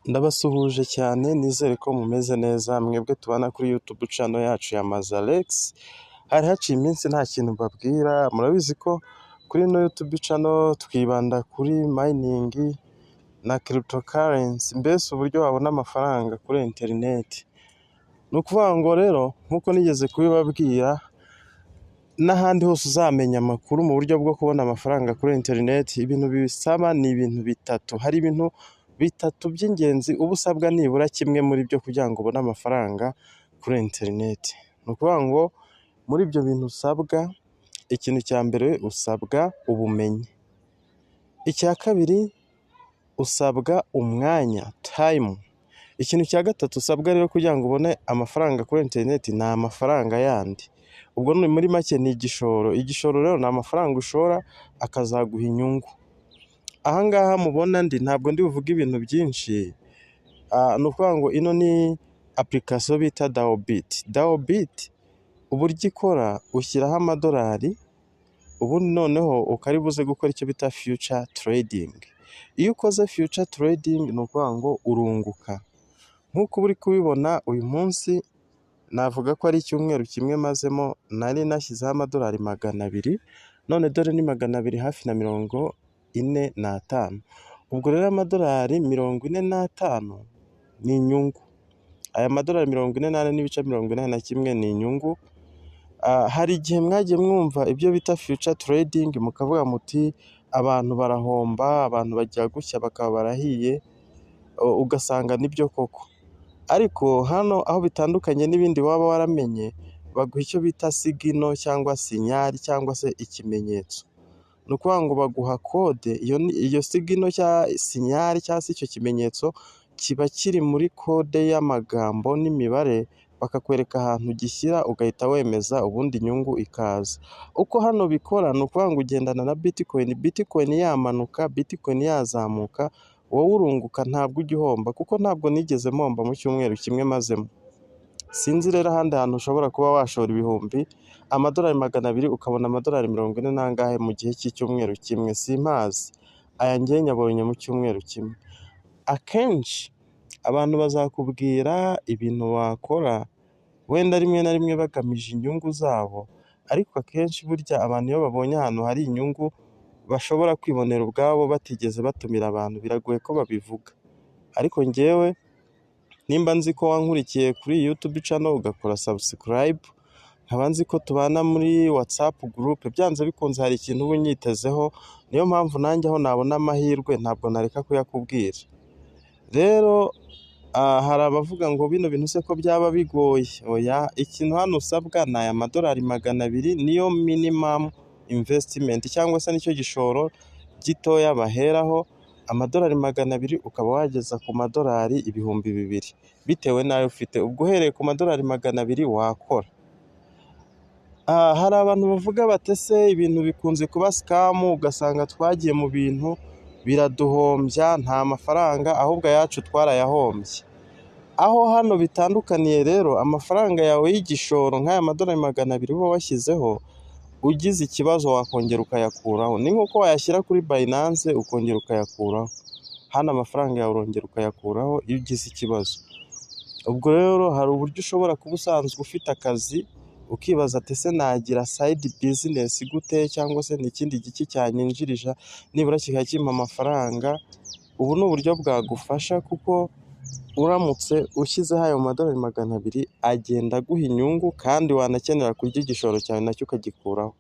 Ndabasuhuje cyane nizere ko mumeze neza mwebwe tubana kuri YouTube channel yacu ya Mazalex. Hari haciye iminsi nta kintu mbabwira, murabizi ko kuri no YouTube channel twibanda kuri mining na cryptocurrency, mbese uburyo wabona amafaranga kuri internet. Ni ukuvuga ngo rero nkuko nigeze kubibabwira n'ahandi hose uzamenya amakuru mu buryo bwo kubona amafaranga kuri internet, ibintu bisaba ni ibintu bitatu. Hari ibintu bitatu by'ingenzi uba usabwa nibura kimwe muri byo kugira ngo ubone amafaranga kuri internet. Ni ukuvuga ngo muri ibyo bintu usabwa, ikintu cya mbere usabwa ubumenyi, icya kabiri usabwa umwanya time, ikintu cya gatatu usabwa rero kugira ngo ubone amafaranga kuri internet ni amafaranga yandi. Ubwo muri make ni igishoro. Igishoro rero ni amafaranga ushora akazaguha inyungu. Ahangaha mubona ntabwo ndi buvuge ibintu byinshi. Ni ukuvuga ngo ino ni application bita Dawbit. Dawbit uburyo ikora, ushyiraho amadolari ubundi noneho ukaribuze gukora icyo bita future trading. Iyo ukoze future trading ni ukuvuga ngo urunguka. Nk'uko uri kubibona uyu munsi navuga ko ari icyumweru kimwe mazemo nari nashyizeho amadolari 200, none dore ni 200 hafi na 45. Ubwo rero amadolari 45 ni inyungu. Aya madolari 48.41 ni inyungu. Hari igihe mwagiye mwumva ibyo bita future trading mukavuga muti abantu barahomba, abantu bajya gushya bakaba barahiye, ugasanga nibyo koko. Ariko hano aho bitandukanye n'ibindi waba waramenye, baguha icyo bita sigino cyangwa sinyari cyangwa se ikimenyetso. Ni ukuvuga ngo baguha kode, iyo sigino cyangwa sinyari cyangwa se icyo kimenyetso kiba kiri muri kode y'amagambo n'imibare, bakakwereka ahantu gishyira ugahita wemeza ubundi inyungu ikaza. Uko hano bikora ni ukuvuga ngo ugendana na Bitcoin, Bitcoin yamanuka, Bitcoin yazamuka, wowe urunguka ntabwo ujya uhomba, kuko ntabwo nigeze mpomba mu cyumweru kimwe mazemo. Sinzi rero ahandi hantu ushobora kuba washora ibihumbi, amadolari 200 ukabona amadolari 40 nangahe mu gihe cy'icyumweru kimwe, simpazi. Aya ngiye nyabonye mu cyumweru kimwe. Akenshi abantu bazakubwira ibintu wakora wenda rimwe na rimwe bagamije inyungu zabo, ariko akenshi burya abantu iyo babonye ahantu hari inyungu bashobora kwibonera ubwabo batigeze batumira abantu, biragoye ko babivuga. Ariko njyewe nimba nzi ko wankurikiye kuri YouTube channel ugakora subscribe, nkaba nzi ko tubana muri WhatsApp group, byanze bikunze hari ikintu uba unyitezeho, niyo mpamvu nanjye aho nabona amahirwe ntabwo nareka kuyakubwira. Rero hari abavuga ngo bino bintu se ko byaba bigoye. Oya, ikintu hano usabwa ni aya madolari 200, niyo minimum investment cyangwa se nicyo gishoro gitoya baheraho. Amadolari 200 ukaba wageza ku madolari 2000 bitewe n'ayo ufite. Ubwo uhereye ku madolari 200 wakora. Hari abantu bavuga batese ibintu bikunze kuba scam, ugasanga twagiye mu bintu biraduhombya, nta mafaranga, ahubwo ayacu twarayahombye. Aho hano bitandukaniye rero, amafaranga yawe y'igishoro nk'aya madolari 200 uba washyizeho, ugize ikibazo wakongera ukayakuraho. Ni nk'uko wayashyira kuri Binance ukongera ukayakuraho. Hano amafaranga yawe urongera ukayakuraho iyo ugize ikibazo. Ubwo rero hari uburyo ushobora kuba usanzwe ufite akazi, ukibaza ati se nagira side business gute, cyangwa se n'ikindi giki cyanyinjirija nibura kikakimpa amafaranga. Ubu ni uburyo bwagufasha, kuko uramutse ushyizeho ayo madolari 200 agenda aguha inyungu, kandi wanakenera kurya igishoro cyawe nacyo ukagikuraho.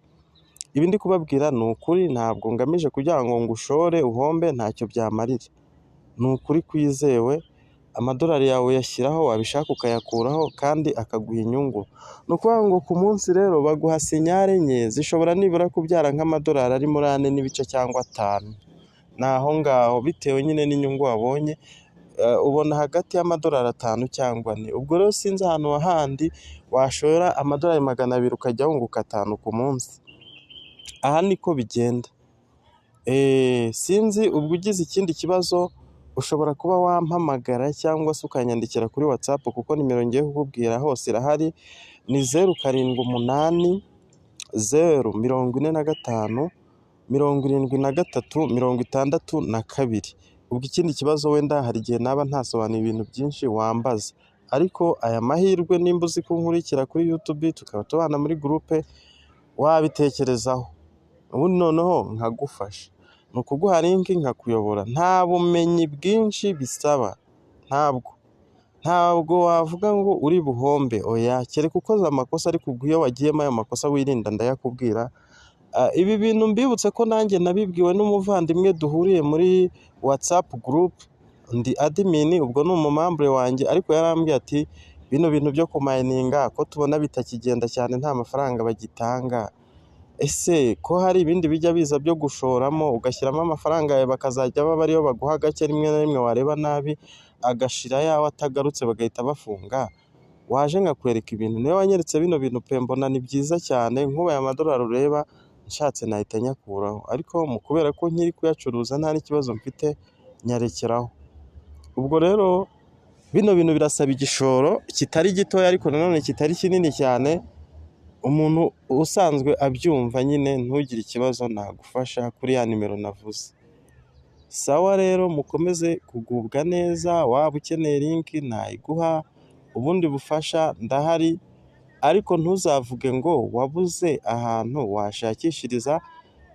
Ibi ndi kubabwira ni ukuri, ntabwo ngamije kugira ngo ngushore uhombe, ntacyo byamarira. Ni ukuri kwizewe, amadolari yawe yashyiraho, wabishaka ukayakuraho kandi akaguha inyungu. Ni ukuvuga ngo ku munsi rero baguha sinyari enye zishobora nibura kubyara nk'amadolari ari muri 4 cyangwa 5. Ni aho ngaho bitewe nyine n'inyungu wabonye. Ubona hagati y'amadolari 5 cyangwa 4. Ubwo rero sinzi ahantu hahandi washora amadolari 200 ukajya wunguka 5 ku munsi. Aha niko bigenda. Sinzi, ubwo ugize ikindi kibazo ushobora kuba wampamagara cyangwa se ukanyandikira kuri WhatsApp, kuko nimero ngiye kukubwira hose irahari. Ni 078 045 73 62. ubwo ikindi kibazo wenda hari igihe naba ntasobanuye ibintu byinshi wambaza, ariko aya mahirwe nimba uzi ko nkurikira kuri YouTube tukaba tubana muri groupe wabitekerezaho, ubundi noneho nkagufasha, ni ukuguha link nkakuyobora, nta bumenyi bwinshi bisaba, ntabwo wavuga ngo uri buhombe, oya, kereka ukoze amakosa, ariko ubwo iyo wagiyemo ayo makosa wirinda ndayakubwira. Ibi bintu mbibutse ko nanjye nabibwiwe n'umuvandimwe duhuriye muri WhatsApp group, ndi admin, ubwo ni umumambure wanjye, ariko yarambwiye ati bino bintu byo kumayininga ko tubona bitakigenda cyane, nta mafaranga bagitanga, ese ko hari ibindi bijya biza byo gushoramo ugashyiramo amafaranga yawe bakazajya baba ariyo baguha gake, rimwe na rimwe wareba nabi agashira yawe atagarutse bagahita bafunga, waje nkakwereka ibintu, niyo wanyeretse bino bintu pe, mbona ni byiza cyane, nk'ubaye amadolari ureba nshatse nahita nyakuraho, ariko kubera ko nkiri kuyacuruza nta n'ikibazo mfite nyarekeraho. Ubwo rero bino bintu birasaba igishoro kitari gitoya, ariko nanone kitari kinini cyane, umuntu usanzwe abyumva nyine ntugire ikibazo nagufasha kuri ya nimero navuze. Sawa rero, mukomeze kugubwa neza, waba ukeneye link nayiguha, ubundi bufasha ndahari, ariko ntuzavuge ngo wabuze ahantu washakishiriza,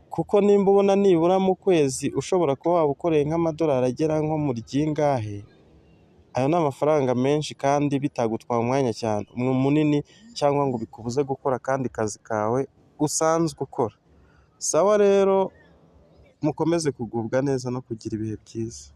kuko nimba ubona nibura mu kwezi ushobora kuba waba ukoreye nk'amadolari agera nko mu ryingahe, ayo ni amafaranga menshi kandi bitagutwara umwanya cyane munini, cyangwa ngo bikubuze gukora kandi kazi kawe usanzwe ukora. Sawa rero, mukomeze kugubwa neza no kugira ibihe byiza.